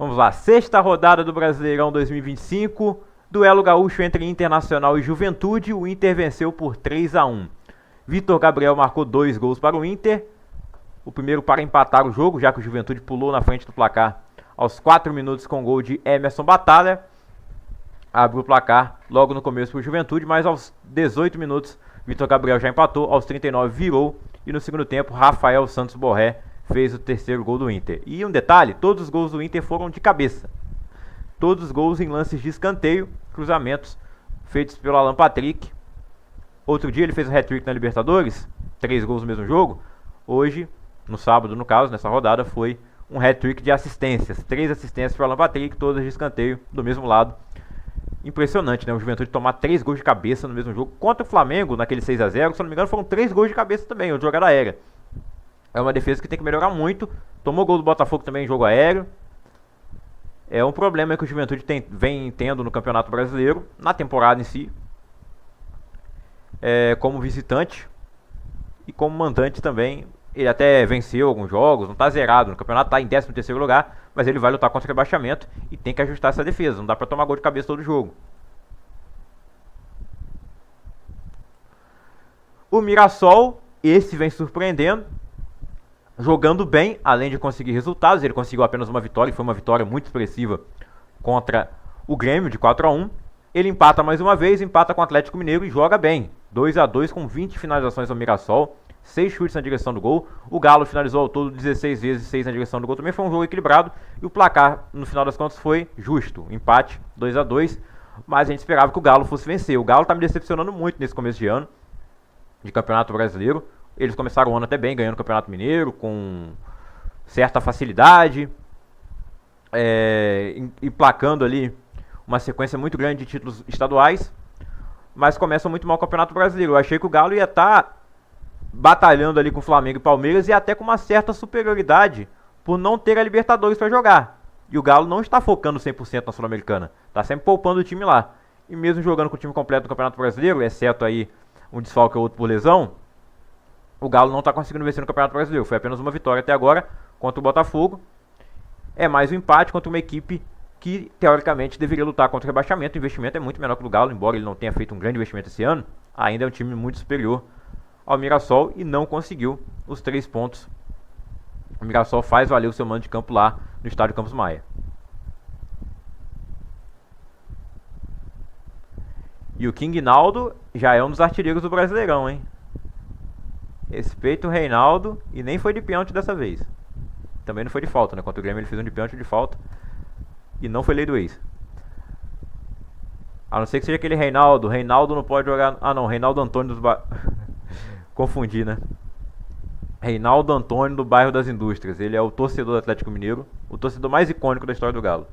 Vamos lá, sexta rodada do Brasileirão 2025, duelo gaúcho entre Internacional e Juventude. O Inter venceu por 3-1. Vitor Gabriel marcou 2 gols para o Inter. O primeiro para empatar o jogo, já que o Juventude pulou na frente do placar aos 4 minutos com gol de Emerson Batalha. Abriu o placar logo no começo para o Juventude, mas aos 18 minutos Vitor Gabriel já empatou, aos 39 virou e no segundo tempo Rafael Santos Borré fez o terceiro gol do Inter. E um detalhe, todos os gols do Inter foram de cabeça. Todos os gols em lances de escanteio, cruzamentos feitos pelo Alan Patrick. Outro dia ele fez um hat-trick na Libertadores, 3 gols no mesmo jogo. Hoje, no sábado no caso, nessa rodada, foi um hat-trick de assistências. 3 assistências para o Alan Patrick, todas de escanteio do mesmo lado. Impressionante, né? O Juventude tomar 3 gols de cabeça no mesmo jogo. Contra o Flamengo, naquele 6-0, se não me engano, foram 3 gols de cabeça também, ou jogada aérea. É uma defesa que tem que melhorar muito. Tomou gol do Botafogo também em jogo aéreo. É um problema que o Juventude vem tendo no Campeonato Brasileiro, na temporada em si. Como visitante e como mandante também. Ele até venceu alguns jogos, não está zerado no campeonato, está em 13º lugar, mas ele vai lutar contra o rebaixamento e tem que ajustar essa defesa, não dá para tomar gol de cabeça todo jogo. O Mirassol, esse vem surpreendendo, jogando bem, além de conseguir resultados. Ele conseguiu apenas uma vitória, e foi uma vitória muito expressiva contra o Grêmio, de 4-1. Ele empata mais uma vez, empata com o Atlético Mineiro e joga bem. 2-2 com 20 finalizações ao Mirassol, 6 chutes na direção do gol. O Galo finalizou ao todo 16 vezes, 6 na direção do gol. Também foi um jogo equilibrado e o placar, no final das contas, foi justo. Empate, 2-2, mas a gente esperava que o Galo fosse vencer. O Galo está me decepcionando muito nesse começo de ano de Campeonato Brasileiro. Eles começaram o ano até bem, ganhando o Campeonato Mineiro, com certa facilidade, emplacando ali uma sequência muito grande de títulos estaduais, mas começam muito mal o Campeonato Brasileiro. Eu achei que o Galo ia estar batalhando ali com o Flamengo e Palmeiras e até com uma certa superioridade por não ter a Libertadores para jogar. E o Galo não está focando 100% na Sul-Americana, está sempre poupando o time lá. E mesmo jogando com o time completo no Campeonato Brasileiro, exceto aí um desfalque ou outro por lesão, o Galo não está conseguindo vencer no Campeonato Brasileiro. Foi apenas uma vitória até agora contra o Botafogo. É mais um empate contra uma equipe que, teoricamente, deveria lutar contra o rebaixamento. O investimento é muito menor que o do Galo, embora ele não tenha feito um grande investimento esse ano. Ainda é um time muito superior ao Mirassol e não conseguiu os 3 pontos. O Mirassol faz valer o seu mando de campo lá no estádio Campos Maia. E o King Naldo já é um dos artilheiros do Brasileirão, hein? Respeita o Reinaldo e nem foi de pênalti dessa vez. Também não foi de falta, né? Contra o Grêmio ele fez um de pênalti de falta e não foi lei do ex. A não ser que seja aquele Reinaldo. Reinaldo não pode jogar... Ah não, Reinaldo Antônio dos... Confundi, né? Reinaldo Antônio do bairro das Indústrias. Ele é o torcedor do Atlético Mineiro, o torcedor mais icônico da história do Galo.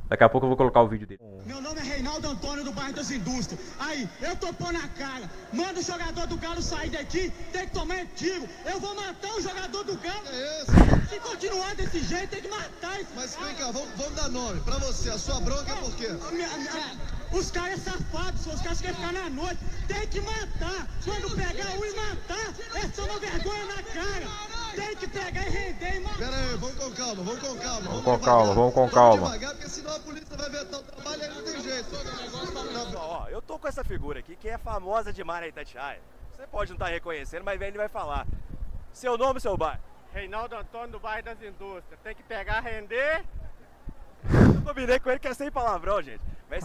Daqui a pouco eu vou colocar o vídeo dele. Meu nome é Reinaldo Antônio do bairro das Indústrias. Aí, eu tô pondo a cara. Manda o jogador do Galo sair daqui, tem que tomar tiro. Eu vou matar o jogador do Galo. É isso? Se continuar desse jeito, tem que matar esse Mas cara. vem cá, vamos dar nome. Pra você, a sua bronca é por quê? Os caras safados, os caras querem ficar na noite. Tem que matar. Quando pegar um e matar, é só uma vergonha na cara. Tem que pegar e render e matar. Pera aí, vamos com calma, vamos com calma. Vamos com calma, vamos com calma. Vamos devagar, porque senão a polícia vai vetar o trabalho e aí não tem jeito. Ó, eu tô com essa figura aqui que é famosa demais na Itatiaia. Você pode não estar reconhecendo, mas ele vai falar. Seu nome, seu bairro? Reinaldo Antônio do bairro das Indústrias. Tem que pegar, render. Eu combinei com ele que é sem palavrão, gente.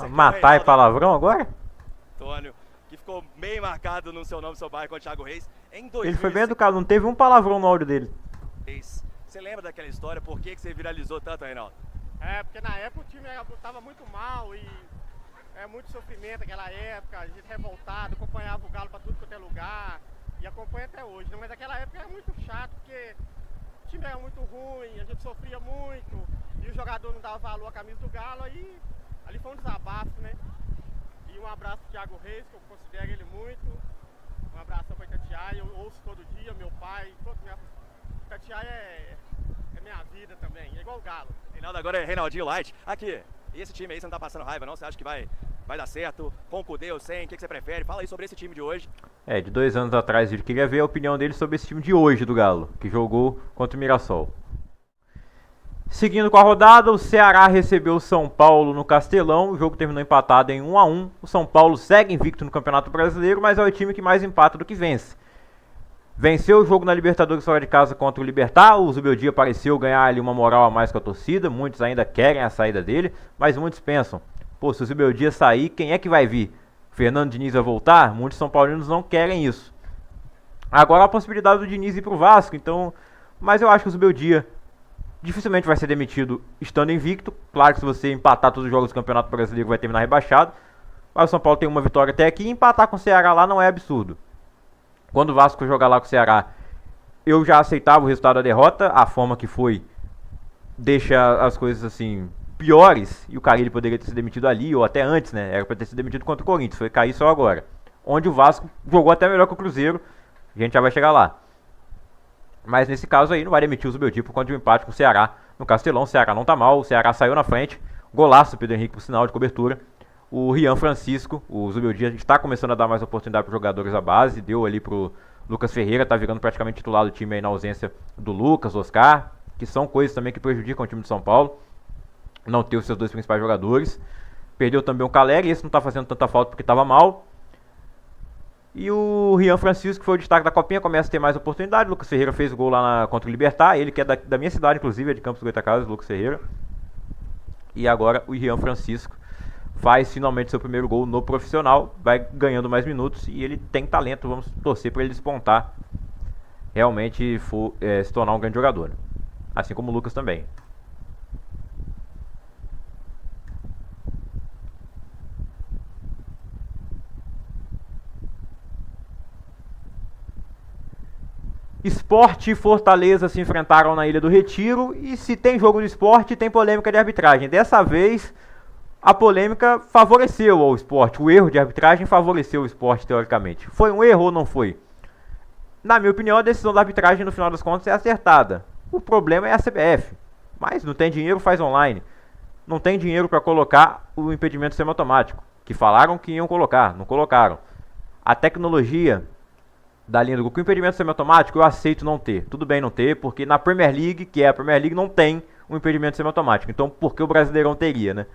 Matar é palavrão agora? Antônio, que ficou bem marcado no seu nome, seu bairro com o Thiago Reis. Em 2006. Ele foi bem educado, não teve um palavrão no áudio dele. Você lembra daquela história? Por que você viralizou tanto, Reinaldo? É, porque na época o time estava muito mal e muito sofrimento naquela época, a gente revoltado, acompanhava o Galo para tudo quanto é lugar e acompanha até hoje, né? Mas naquela época era muito chato, porque o time era muito ruim, a gente sofria muito e o jogador não dava valor à camisa do Galo, aí ali foi um desabafo, né? E um abraço pro Thiago Reis, que eu considero ele muito, um abraço pra Itatiaia, eu ouço todo dia, meu pai, Itatiaia é minha vida também, é igual o Galo. Reinaldo agora é Reinaldinho Light. Aqui, esse time aí você não tá passando raiva não? Você acha que vai dar certo? Com o Cudê ou sem? O que você prefere? Fala aí sobre esse time de hoje. De 2 anos atrás ele queria ver a opinião dele sobre esse time de hoje do Galo, que jogou contra o Mirassol. Seguindo com a rodada, o Ceará recebeu o São Paulo no Castelão. O jogo terminou empatado em 1-1. O São Paulo segue invicto no Campeonato Brasileiro, mas é o time que mais empata do que vence. Venceu o jogo na Libertadores fora de casa contra o Libertad. O Zubeldia pareceu ganhar ali uma moral a mais com a torcida. Muitos ainda querem a saída dele, mas muitos pensam: pô, se o Zubeldia sair, quem é que vai vir? Fernando Diniz vai voltar? Muitos São Paulinos não querem isso. Agora há a possibilidade do Diniz ir pro Vasco, então... Mas eu acho que o Zubeldia dificilmente vai ser demitido estando invicto. Claro que se você empatar todos os jogos do Campeonato Brasileiro vai terminar rebaixado. Mas o São Paulo tem uma vitória até aqui e empatar com o Ceará lá não é absurdo. Quando o Vasco jogar lá com o Ceará, eu já aceitava o resultado da derrota. A forma que foi deixa as coisas assim piores. E o Carille poderia ter sido demitido ali ou até antes, né? Era para ter sido demitido contra o Corinthians, foi cair só agora. Onde o Vasco jogou até melhor que o Cruzeiro. A gente já vai chegar lá. Mas nesse caso aí não vai demitir o Zubeldia por conta de um empate com o Ceará no Castelão. O Ceará não tá mal, o Ceará saiu na frente. Golaço do Pedro Henrique por sinal de cobertura. O Rian Francisco, o Zubeldia está começando a dar mais oportunidade para os jogadores à base. Deu ali pro Lucas Ferreira, tá virando praticamente titular do time aí na ausência do Lucas, Oscar. Que são coisas também que prejudicam o time de São Paulo. Não ter os seus dois principais jogadores. Perdeu também o Caleri, esse não tá fazendo tanta falta porque estava mal. E o Rian Francisco, que foi o destaque da Copinha, começa a ter mais oportunidade. O Lucas Ferreira fez o gol lá contra o Libertad. Ele que é da minha cidade, inclusive, é de Campos do Goytacazes, Lucas Ferreira. E agora o Rian Francisco faz finalmente seu primeiro gol no profissional. Vai ganhando mais minutos e ele tem talento. Vamos torcer para ele despontar. Realmente se tornar um grande jogador. Assim como o Lucas também. Sport e Fortaleza se enfrentaram na Ilha do Retiro. E se tem jogo do Sport, tem polêmica de arbitragem. Dessa vez, a polêmica favoreceu ao Sport. O erro de arbitragem favoreceu o Sport, teoricamente. Foi um erro ou não foi? Na minha opinião, a decisão da arbitragem, no final das contas, é acertada. O problema é a CBF. Mas não tem dinheiro, faz online. Não tem dinheiro para colocar o impedimento semiautomático. Que falaram que iam colocar, não colocaram. A tecnologia da linha do gol com impedimento semiautomático eu aceito não ter. Tudo bem não ter, porque na Premier League, que é a Premier League, não tem um impedimento semiautomático. Então por que o Brasileirão teria, né?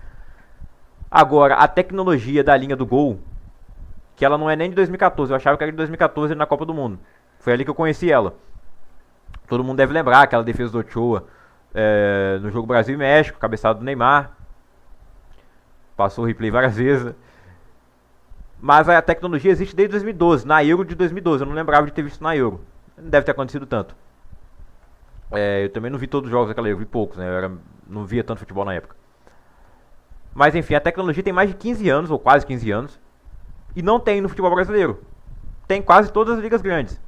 Agora, a tecnologia da linha do gol, que ela não é nem de 2014, eu achava que era de 2014 na Copa do Mundo. Foi ali que eu conheci ela. Todo mundo deve lembrar aquela defesa do Ochoa no jogo Brasil e México, cabeçada do Neymar. Passou o replay várias vezes. Mas a tecnologia existe desde 2012, na Euro de 2012. Eu não lembrava de ter visto na Euro. Não deve ter acontecido tanto. Eu também não vi todos os jogos daquela Euro, vi poucos, né? Não via tanto futebol na época. Mas enfim, a tecnologia tem mais de 15 anos, ou quase 15 anos. E não tem no futebol brasileiro. Tem quase todas as ligas grandes.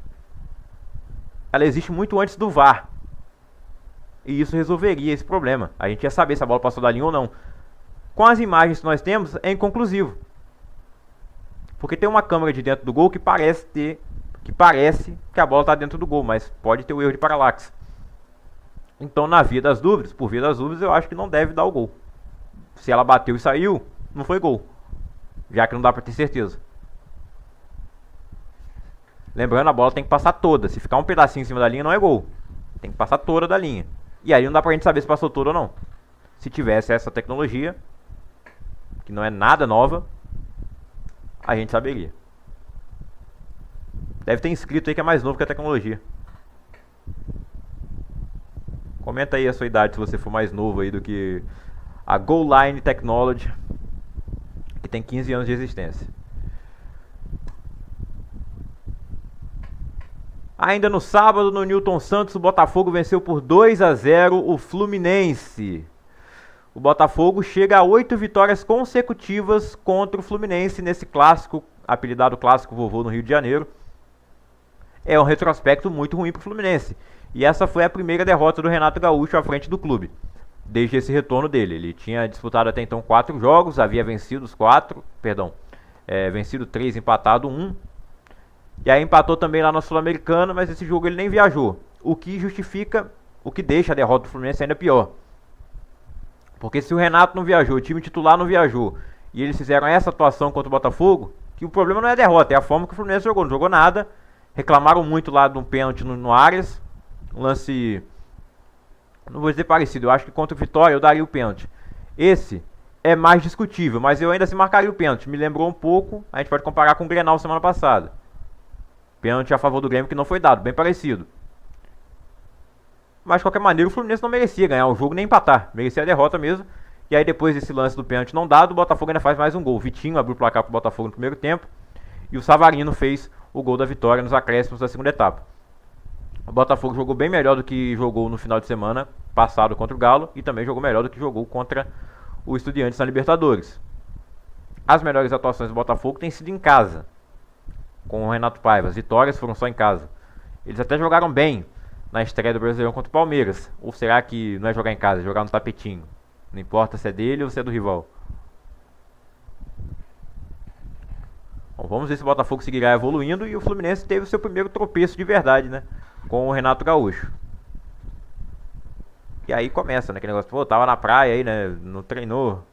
Ela existe muito antes do VAR. E isso resolveria esse problema. A gente ia saber se a bola passou da linha ou não. Com as imagens que nós temos, é inconclusivo. Porque tem uma câmera de dentro do gol que parece que a bola está dentro do gol, mas pode ter o erro de paralaxe. Então, por via das dúvidas, eu acho que não deve dar o gol. Se ela bateu e saiu, não foi gol. Já que não dá para ter certeza. Lembrando, a bola tem que passar toda. Se ficar um pedacinho em cima da linha, não é gol. Tem que passar toda da linha. E aí não dá pra gente saber se passou toda ou não. Se tivesse essa tecnologia, que não é nada nova, a gente saberia. Deve ter inscrito aí que é mais novo que a tecnologia. Comenta aí a sua idade se você for mais novo aí do que a Goal Line Technology, que tem 15 anos de existência. Ainda no sábado, no Newton Santos, o Botafogo venceu por 2-0 o Fluminense. O Botafogo chega a 8 vitórias consecutivas contra o Fluminense nesse clássico, apelidado Clássico Vovô no Rio de Janeiro. É um retrospecto muito ruim para o Fluminense. E essa foi a primeira derrota do Renato Gaúcho à frente do clube, desde esse retorno dele. Ele tinha disputado até então 4 jogos, havia vencido os 4, vencido 3, empatado 1. E aí empatou também lá na Sul-Americana, mas esse jogo ele nem viajou. O que justifica, o que deixa a derrota do Fluminense ainda pior. Porque se o Renato não viajou, o time titular não viajou, e eles fizeram essa atuação contra o Botafogo, que o problema não é a derrota, é a forma que o Fluminense jogou. Não jogou nada, reclamaram muito lá de um pênalti no Arias, um lance Não vou dizer parecido, eu acho que contra o Vitória eu daria o pênalti. Esse é mais discutível, mas eu ainda assim marcaria o pênalti. Me lembrou um pouco, a gente pode comparar com o Grenal semana passada. Pênalti a favor do Grêmio que não foi dado, bem parecido. Mas de qualquer maneira o Fluminense não merecia ganhar o jogo nem empatar, merecia a derrota mesmo. E aí depois desse lance do pênalti não dado, o Botafogo ainda faz mais um gol. O Vitinho abriu o placar pro Botafogo no primeiro tempo e o Savarino fez o gol da vitória nos acréscimos da segunda etapa. O Botafogo jogou bem melhor do que jogou no final de semana passado contra o Galo e também jogou melhor do que jogou contra o Estudiantes na Libertadores. As melhores atuações do Botafogo têm sido em casa, com o Renato Paiva. As vitórias foram só em casa. Eles até jogaram bem na estreia do Brasileirão contra o Palmeiras. Ou será que não é jogar em casa, é jogar no tapetinho? Não importa se é dele ou se é do rival. Bom, vamos ver se o Botafogo seguirá evoluindo. E o Fluminense teve o seu primeiro tropeço de verdade, né? Com o Renato Gaúcho. E aí começa, né? Aquele negócio, pô, tava na praia aí, né? Não treinou.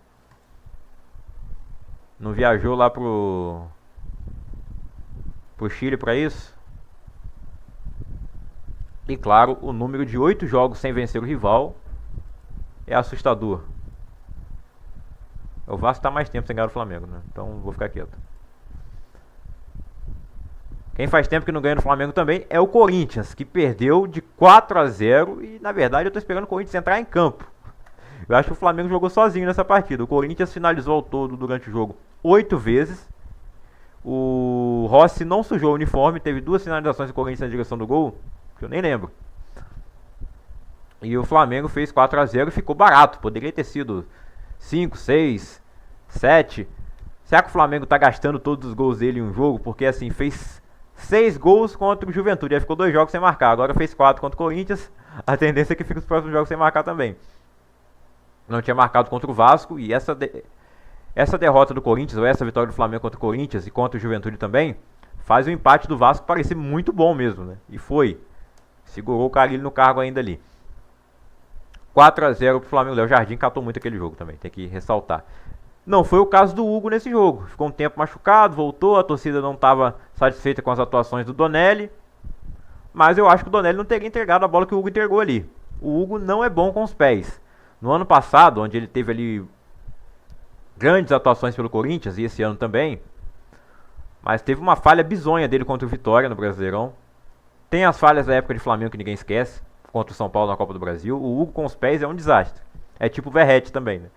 Não viajou lá pro Chile pra isso. E claro, o número de 8 jogos sem vencer o rival é assustador. O Vasco tá mais tempo sem ganhar o Flamengo, né? Então vou ficar quieto. Quem faz tempo que não ganha no Flamengo também é o Corinthians, que perdeu de 4-0 e na verdade eu tô esperando o Corinthians entrar em campo. Eu acho que o Flamengo jogou sozinho nessa partida. O Corinthians finalizou ao todo durante o jogo 8 vezes. O Rossi não sujou o uniforme, teve 2 finalizações do Corinthians na direção do gol, que eu nem lembro. E o Flamengo fez 4-0 e ficou barato. Poderia ter sido 5, 6, 7. Será que o Flamengo tá gastando todos os gols dele em um jogo? Porque assim, fez 6 gols contra o Juventude. Aí ficou 2 jogos sem marcar. Agora fez 4 contra o Corinthians. A tendência é que fique os próximos jogos sem marcar também. Não tinha marcado contra o Vasco. E essa derrota do Corinthians, ou essa vitória do Flamengo contra o Corinthians e contra o Juventude também, faz o empate do Vasco parecer muito bom mesmo, né? E foi. Segurou o Carille no cargo ainda ali. 4-0 pro Flamengo. O Léo Jardim catou muito aquele jogo também, tem que ressaltar. Não foi o caso do Hugo nesse jogo. Ficou um tempo machucado, voltou, a torcida não estava satisfeita com as atuações do Donelli. Mas eu acho que o Donelli não teria entregado a bola que o Hugo entregou ali. O Hugo não é bom com os pés. No ano passado, onde ele teve ali grandes atuações pelo Corinthians, e esse ano também, mas teve uma falha bizonha dele contra o Vitória no Brasileirão. Tem as falhas da época de Flamengo que ninguém esquece, contra o São Paulo na Copa do Brasil. O Hugo com os pés é um desastre. É tipo o Verratti também, né?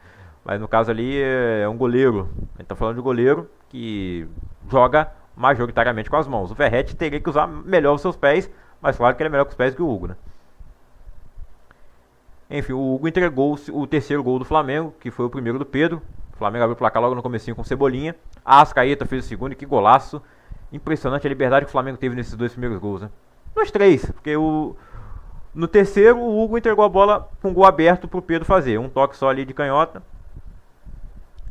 Mas no caso ali é um goleiro. A gente tá falando de goleiro que joga majoritariamente com as mãos. O Verratti teria que usar melhor os seus pés, mas claro que ele é melhor com os pés que o Hugo, né? Enfim, o Hugo entregou o terceiro gol do Flamengo, que foi o primeiro do Pedro. O Flamengo abriu o placar logo no comecinho com Cebolinha. A Arrascaeta fez o segundo e que golaço. Impressionante a liberdade que o Flamengo teve nesses 2 primeiros gols, né? Nos 3, porque no terceiro o Hugo entregou a bola com o gol aberto pro Pedro fazer. Um toque só ali de canhota.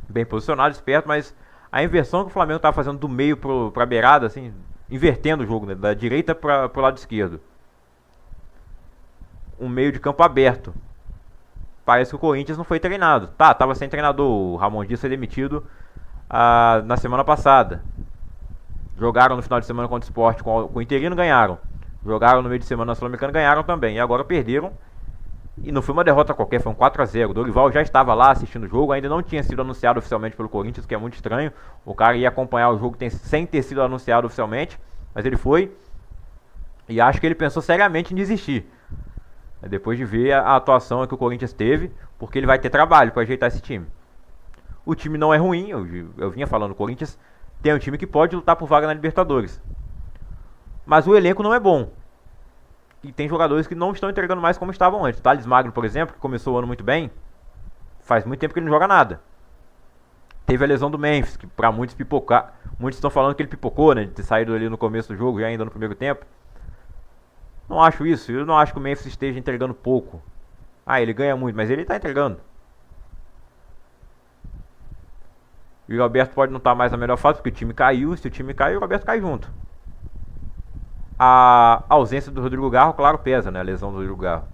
Bem posicionado, esperto, mas a inversão que o Flamengo estava fazendo do meio pra beirada, assim, invertendo o jogo, né, da direita pro lado esquerdo. Um meio de campo aberto. Parece que o Corinthians não foi treinado. Tava sem treinador. O Ramon Dias foi demitido na semana passada. Jogaram no final de semana contra o Sport com o Interino, ganharam. Jogaram no meio de semana na Sul-Americana, ganharam também. E agora perderam. E não foi uma derrota qualquer, foi um 4-0. O Dorival já estava lá assistindo o jogo, ainda não tinha sido anunciado oficialmente pelo Corinthians, que é muito estranho. O cara ia acompanhar o jogo sem ter sido anunciado oficialmente, mas ele foi. E acho que ele pensou seriamente em desistir. Depois de ver a atuação que o Corinthians teve, porque ele vai ter trabalho para ajeitar esse time. O time não é ruim, eu vinha falando, o Corinthians tem um time que pode lutar por vaga na Libertadores. Mas o elenco não é bom. E tem jogadores que não estão entregando mais como estavam antes. O Thales Magno, por exemplo, que começou o ano muito bem, faz muito tempo que ele não joga nada. Teve a lesão do Memphis, que pra muitos pipocar. Muitos estão falando que ele pipocou, né? De ter saído ali no começo do jogo, já ainda no primeiro tempo. Não acho isso. Eu não acho que o Memphis esteja entregando pouco. Ele ganha muito, mas ele tá entregando. E o Roberto pode não estar mais na melhor fase, porque o time caiu. Se o time cai, o Roberto cai junto. A ausência do Rodrigo Garro, claro, pesa, né? A lesão do Rodrigo Garro.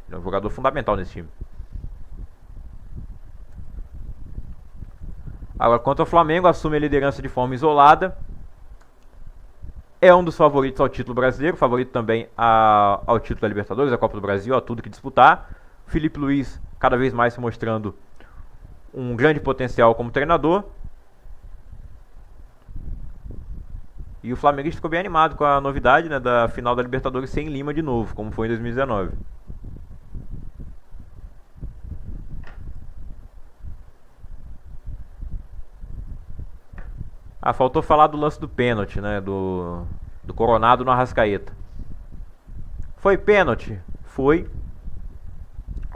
Ele é um jogador fundamental nesse time. Agora, quanto ao Flamengo, assume a liderança de forma isolada. é um dos favoritos ao título brasileiro, favorito também ao título da Libertadores, à Copa do Brasil, a tudo que disputar. Felipe Luiz cada vez mais se mostrando um grande potencial como treinador. E o Flamengo ficou bem animado com a novidade, né, da final da Libertadores sem Lima de novo, como foi em 2019. Faltou falar do lance do pênalti, né, do Coronado no Arrascaeta. Foi pênalti? Foi.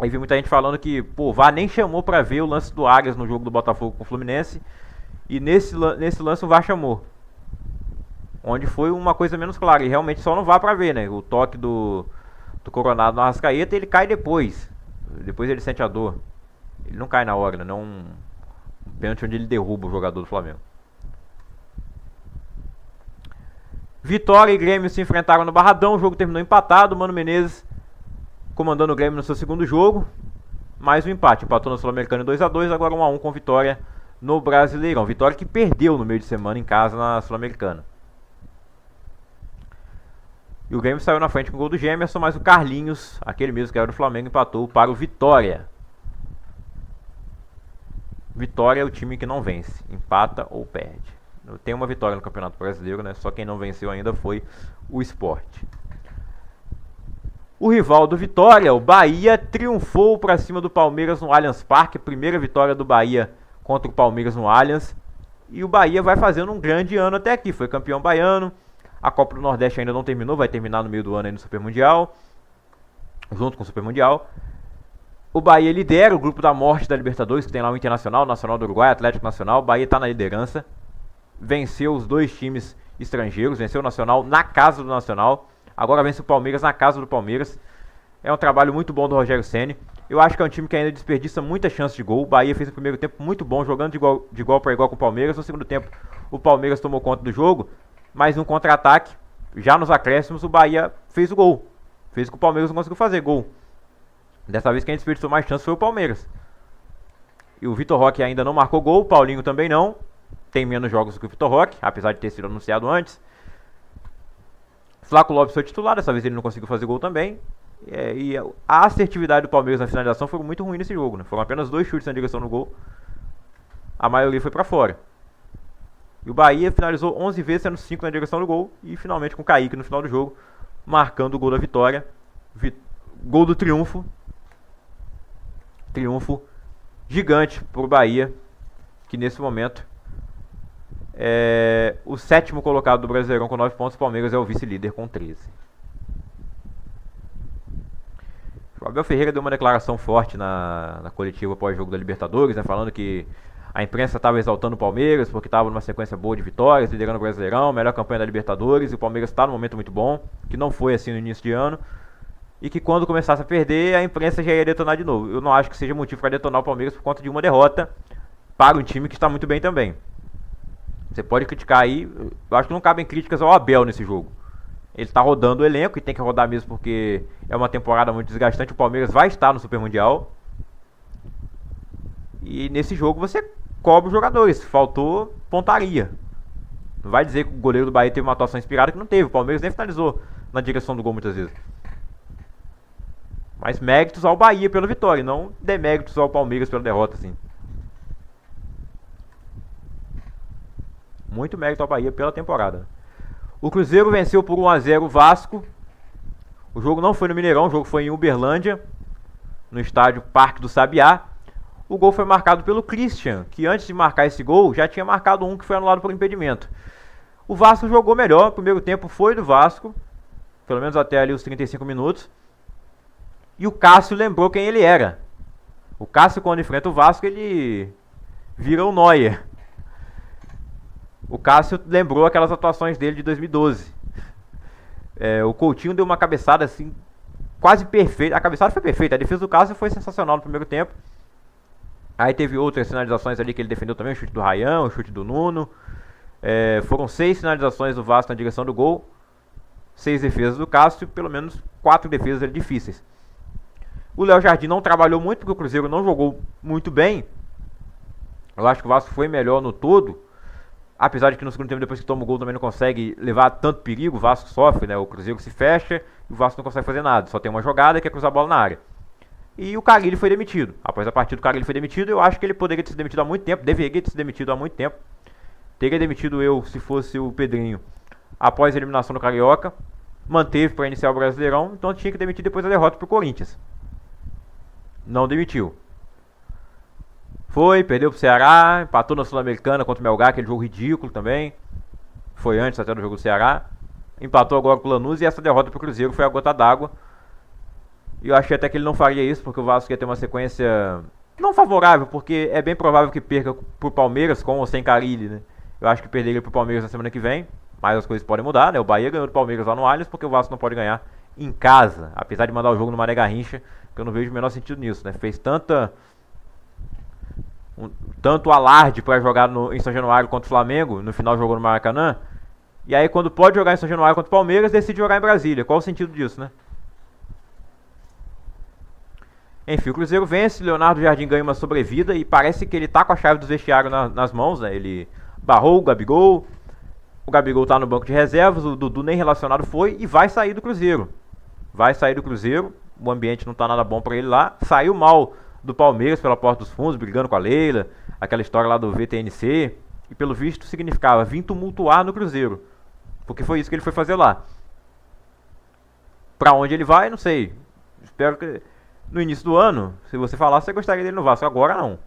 Aí vi muita gente falando que, pô, o VAR nem chamou pra ver o lance do Arias no jogo do Botafogo com o Fluminense. E nesse lance o VAR chamou. Onde foi uma coisa menos clara. E realmente só não VAR pra ver, né? O toque do Coronado no Arrascaeta, ele cai depois. Depois ele sente a dor. Ele não cai na hora, né? Não um pênalti onde ele derruba o jogador do Flamengo. Vitória e Grêmio se enfrentaram no Barradão. O jogo terminou empatado. Mano Menezes comandando o Grêmio no seu segundo jogo. Mais um empate. Empatou no Sul-Americano em 2-2. Agora 1-1 com Vitória no Brasileirão. Vitória que perdeu no meio de semana em casa na Sul-Americana. E o Grêmio saiu na frente com o gol do Gemerson. Mas o Carlinhos, aquele mesmo que era do Flamengo, empatou para o Vitória. Vitória é o time que não vence. Empata ou perde. Tem uma vitória no Campeonato Brasileiro, né? Só quem não venceu ainda foi o Sport. O rival do Vitória, o Bahia, triunfou para cima do Palmeiras no Allianz Parque. Primeira vitória do Bahia contra o Palmeiras no Allianz. E o Bahia vai fazendo um grande ano até aqui. Foi campeão baiano. A Copa do Nordeste ainda não terminou. Vai terminar no meio do ano aí no Super Mundial. Junto com o Super Mundial. O Bahia lidera o grupo da morte da Libertadores. Que tem lá o Internacional, Nacional do Uruguai, Atlético Nacional. O Bahia está na liderança. Venceu os dois times estrangeiros. Venceu o Nacional na casa do Nacional. Agora vence o Palmeiras na casa do Palmeiras. É um trabalho muito bom do Rogério Ceni. Eu acho que é um time que ainda desperdiça muita chance de gol. O Bahia fez o primeiro tempo muito bom, jogando de igual para igual com o Palmeiras. No segundo tempo, o Palmeiras tomou conta do jogo. Mas um contra-ataque, já nos acréscimos, o Bahia fez o gol. Fez o que o Palmeiras não conseguiu fazer, gol. Dessa vez quem desperdiçou mais chance foi o Palmeiras. E o Vitor Roque ainda não marcou gol, o Paulinho também não. Tem menos jogos do que o Vitor Roque, apesar de ter sido anunciado antes. Flaco Lopes foi titular, dessa vez ele não conseguiu fazer gol também. E a assertividade do Palmeiras na finalização foi muito ruim nesse jogo, né? Foram apenas 2 chutes na direção do gol. A maioria foi pra fora. E o Bahia finalizou 11 vezes, sendo 5 na direção do gol. E finalmente com o Kaique no final do jogo, marcando o gol da vitória. Gol do triunfo. Triunfo gigante pro Bahia, que nesse momento é o 7º colocado do Brasileirão com 9 pontos. O Palmeiras é o vice-líder com 13. O Abel Ferreira deu uma declaração forte na coletiva pós-jogo da Libertadores, né, falando que a imprensa estava exaltando o Palmeiras porque estava numa sequência boa de vitórias, liderando o Brasileirão, melhor campanha da Libertadores, e o Palmeiras está num momento muito bom, que não foi assim no início de ano, e que quando começasse a perder, a imprensa já ia detonar de novo. Eu não acho que seja motivo para detonar o Palmeiras por conta de uma derrota para um time que está muito bem também. Você pode criticar aí, eu acho que não cabem críticas ao Abel nesse jogo. Ele está rodando o elenco e tem que rodar mesmo porque é uma temporada muito desgastante. O Palmeiras vai estar no Super Mundial. E nesse jogo você cobra os jogadores. Faltou pontaria. Não vai dizer que o goleiro do Bahia teve uma atuação inspirada, que não teve. O Palmeiras nem finalizou na direção do gol muitas vezes. Mas méritos ao Bahia pela vitória, não deméritos ao Palmeiras pela derrota, assim. Muito mérito ao Bahia pela temporada. O Cruzeiro venceu por 1-0 o Vasco. O jogo não foi no Mineirão, o jogo foi em Uberlândia, no estádio Parque do Sabiá. O gol foi marcado pelo Christian, que antes de marcar esse gol já tinha marcado um que foi anulado por impedimento. O Vasco jogou melhor, o primeiro tempo foi do Vasco, pelo menos até ali os 35 minutos. E o Cássio lembrou quem ele era. O Cássio, quando enfrenta o Vasco, ele vira o Neuer. O Cássio lembrou aquelas atuações dele de 2012. O Coutinho deu uma cabeçada assim, quase perfeita. A cabeçada foi perfeita, a defesa do Cássio foi sensacional no primeiro tempo. Aí teve outras finalizações ali que ele defendeu também, o chute do Rayão, o chute do Nuno. Foram 6 finalizações do Vasco na direção do gol. 6 defesas do Cássio, pelo menos 4 defesas ali difíceis. O Léo Jardim não trabalhou muito porque o Cruzeiro não jogou muito bem. Eu acho que o Vasco foi melhor no todo. Apesar de que no segundo tempo, depois que toma o gol, também não consegue levar tanto perigo. O Vasco sofre, né? O Cruzeiro se fecha e o Vasco não consegue fazer nada. Só tem uma jogada que é cruzar a bola na área. E o Carille foi demitido. Após a partida, o Carille foi demitido. Eu acho que ele poderia ter sido demitido há muito tempo. Deveria ter sido demitido há muito tempo. Teria demitido eu, se fosse o Pedrinho, após a eliminação do Carioca. Manteve para iniciar o Brasileirão. Então tinha que demitir depois da derrota pro Corinthians. Não demitiu. Foi, perdeu pro Ceará, empatou na Sul-Americana contra o Melgar, aquele jogo ridículo também. Foi antes até do jogo do Ceará. Empatou agora com o Lanús e essa derrota pro Cruzeiro foi a gota d'água. E eu achei até que ele não faria isso, porque o Vasco ia ter uma sequência não favorável, porque é bem provável que perca pro Palmeiras com ou sem Carille, né? Eu acho que perderia pro Palmeiras na semana que vem, mas as coisas podem mudar, né? O Bahia ganhou do Palmeiras lá no Allianz, porque o Vasco não pode ganhar em casa, apesar de mandar o jogo no Mané Garrincha, que eu não vejo o menor sentido nisso, né? Fez tanto alarde para jogar em São Januário contra o Flamengo, no final jogou no Maracanã, e aí quando pode jogar em São Januário contra o Palmeiras, decide jogar em Brasília. Qual o sentido disso, né? Enfim, o Cruzeiro vence, Leonardo Jardim ganha uma sobrevida e parece que ele tá com a chave do vestiário nas mãos, né? Ele barrou o Gabigol tá no banco de reservas, o Dudu nem relacionado foi e vai sair do Cruzeiro. Vai sair do Cruzeiro, o ambiente não tá nada bom pra ele lá, saiu mal do Palmeiras pela porta dos fundos, brigando com a Leila, aquela história lá do VTNC, e pelo visto significava vir tumultuar no Cruzeiro, porque foi isso que ele foi fazer lá. Pra onde ele vai, não sei, espero que no início do ano, se você falasse, você gostaria dele no Vasco, agora não.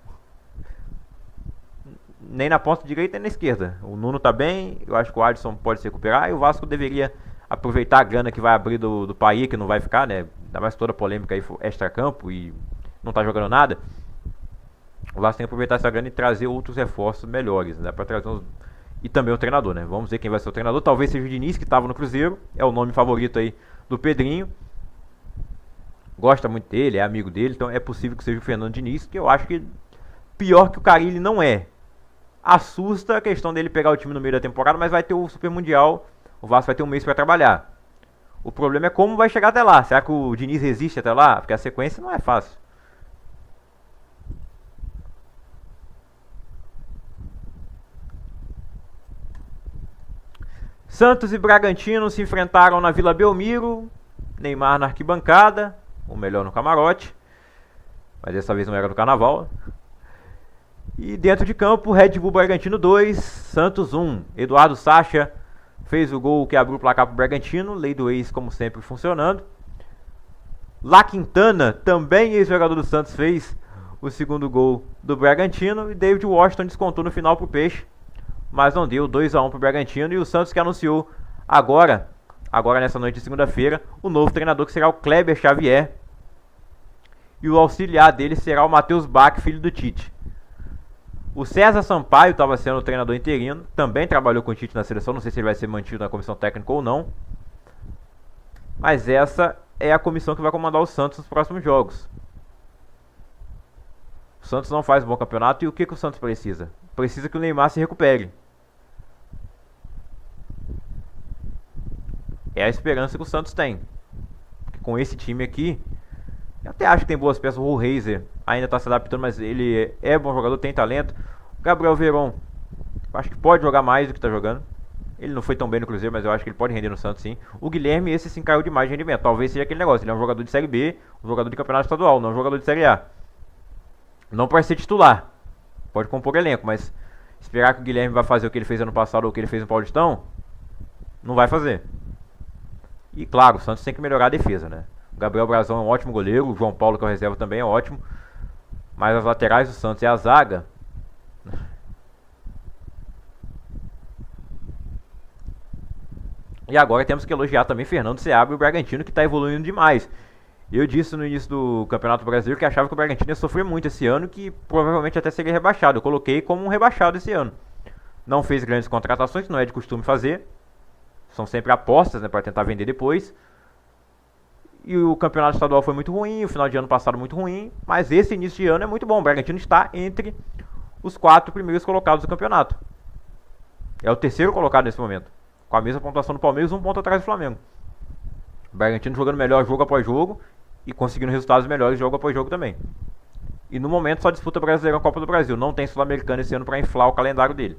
Nem na ponta direita nem na esquerda. O Nuno tá bem, eu acho que o Adson pode se recuperar, e o Vasco deveria aproveitar a grana que vai abrir do Paí, que não vai ficar, né, ainda mais toda a polêmica aí extra-campo e não tá jogando nada. O Vasco tem que aproveitar essa grana e trazer outros reforços melhores, né? Pra trazer uns... E também o treinador, né? Vamos ver quem vai ser o treinador. Talvez seja o Diniz, que estava no Cruzeiro. É o nome favorito aí do Pedrinho. Gosta muito dele, é amigo dele. Então é possível que seja o Fernando Diniz, que eu acho que pior que o Carille não é. Assusta a questão dele pegar o time no meio da temporada, mas vai ter o Super Mundial. O Vasco vai ter um mês para trabalhar. O problema é como vai chegar até lá. Será que o Diniz resiste até lá? Porque a sequência não é fácil. Santos e Bragantino se enfrentaram na Vila Belmiro. Neymar na arquibancada, ou melhor, no camarote. Mas dessa vez não era do Carnaval. E dentro de campo, Red Bull Bragantino 2, Santos 1. Eduardo Sacha fez o gol que abriu o placar para o Bragantino. Lei do ex, como sempre, funcionando. La Quintana, também ex-jogador do Santos, fez o segundo gol do Bragantino. E David Washington descontou no final para o Peixe, mas não deu. 2-1 para o Bragantino. E o Santos que anunciou agora nessa noite de segunda-feira, o novo treinador, que será o Kleber Xavier. E o auxiliar dele será o Matheus Bach, filho do Tite. O César Sampaio estava sendo o treinador interino, também trabalhou com o Tite na seleção, não sei se ele vai ser mantido na comissão técnica ou não. Mas essa é a comissão que vai comandar o Santos nos próximos jogos. O Santos não faz um bom campeonato, e o que o Santos precisa? Precisa que o Neymar se recupere. É a esperança que o Santos tem. Porque com esse time aqui, eu até acho que tem boas peças. O Rollraiser ainda está se adaptando, mas ele é bom jogador, tem talento. O Gabriel Veron, acho que pode jogar mais do que está jogando. Ele não foi tão bem no Cruzeiro, mas eu acho que ele pode render no Santos, sim. O Guilherme, esse sim caiu demais de rendimento. Talvez seja aquele negócio, ele é um jogador de Série B, um jogador de campeonato estadual, não um jogador de Série A. Não pode ser titular, pode compor elenco, mas esperar que o Guilherme vai fazer o que ele fez ano passado ou o que ele fez no Paulistão, não vai fazer. E claro, o Santos tem que melhorar a defesa, né? O Gabriel Brazão é um ótimo goleiro, o João Paulo, que é o reserva, também é ótimo. Mas as laterais do Santos e a zaga... E agora temos que elogiar também Fernando Seabra e o Bragantino, que está evoluindo demais. Eu disse no início do Campeonato Brasileiro que achava que o Bragantino ia sofrer muito esse ano, que provavelmente até seria rebaixado. Eu coloquei como um rebaixado esse ano. Não fez grandes contratações, que não é de costume fazer. São sempre apostas, né, para tentar vender depois. E o campeonato estadual foi muito ruim, o final de ano passado muito ruim, mas esse início de ano é muito bom. O Bragantino está entre os 4 primeiros colocados do campeonato. É o terceiro colocado nesse momento, com a mesma pontuação do Palmeiras, 1 ponto atrás do Flamengo. O Bragantino jogando melhor jogo após jogo e conseguindo resultados melhores jogo após jogo também. E no momento só disputa Brasileirão, Copa do Brasil. Não tem Sul-Americana esse ano para inflar o calendário dele.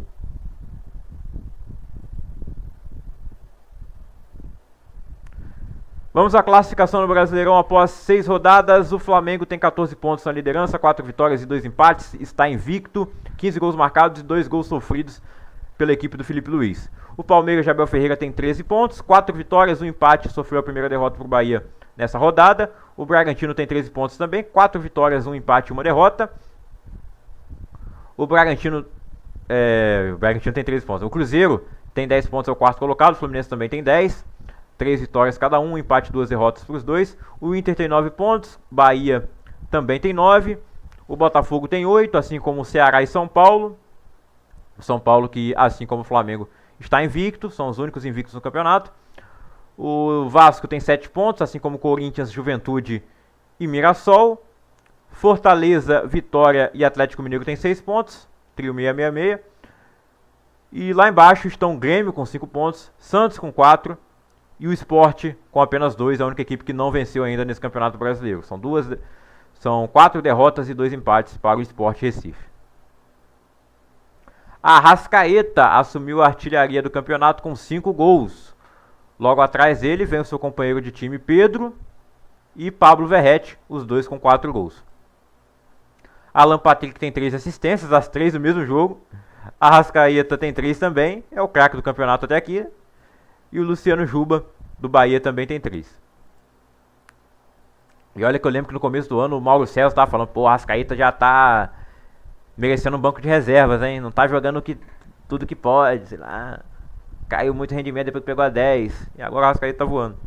Vamos à classificação do Brasileirão após 6 rodadas. O Flamengo tem 14 pontos na liderança, 4 vitórias e 2 empates. Está invicto, 15 gols marcados e 2 gols sofridos pela equipe do Felipe Luiz. O Palmeiras de Abel Ferreira tem 13 pontos, 4 vitórias, 1 empate, sofreu a primeira derrota para o Bahia nessa rodada. O Bragantino tem 13 pontos também, 4 vitórias, 1 empate e 1 derrota. O Bragantino tem 13 pontos. O Cruzeiro tem 10 pontos, é o quarto colocado. O Fluminense também tem 10. 3 vitórias cada um, empate e 2 derrotas para os dois. O Inter tem 9 pontos, Bahia também tem 9. O Botafogo tem 8, assim como o Ceará e São Paulo. O São Paulo que, assim como o Flamengo, está invicto, são os únicos invictos no campeonato. O Vasco tem 7 pontos, assim como Corinthians, Juventude e Mirassol. Fortaleza, Vitória e Atlético Mineiro tem 6 pontos, trio 666. E lá embaixo estão Grêmio com 5 pontos, Santos com 4 e o Sport com apenas 2, a única equipe que não venceu ainda nesse Campeonato Brasileiro. São 4 derrotas e 2 empates para o Sport Recife. A Arrascaeta assumiu a artilharia do campeonato com 5 gols. Logo atrás dele vem o seu companheiro de time Pedro e Pablo Verratti, os dois com 4 gols. Alan Patrick tem 3 assistências, as 3 no mesmo jogo. A Arrascaeta tem 3 também, é o craque do campeonato até aqui. E o Luciano Juba, do Bahia, também tem 3. E olha que eu lembro que no começo do ano o Mauro César estava falando, pô, a Arrascaeta já tá merecendo um banco de reservas, hein? Não tá jogando tudo que pode, sei lá. Caiu muito rendimento, depois pegou a 10. E agora a Arrascaeta tá voando.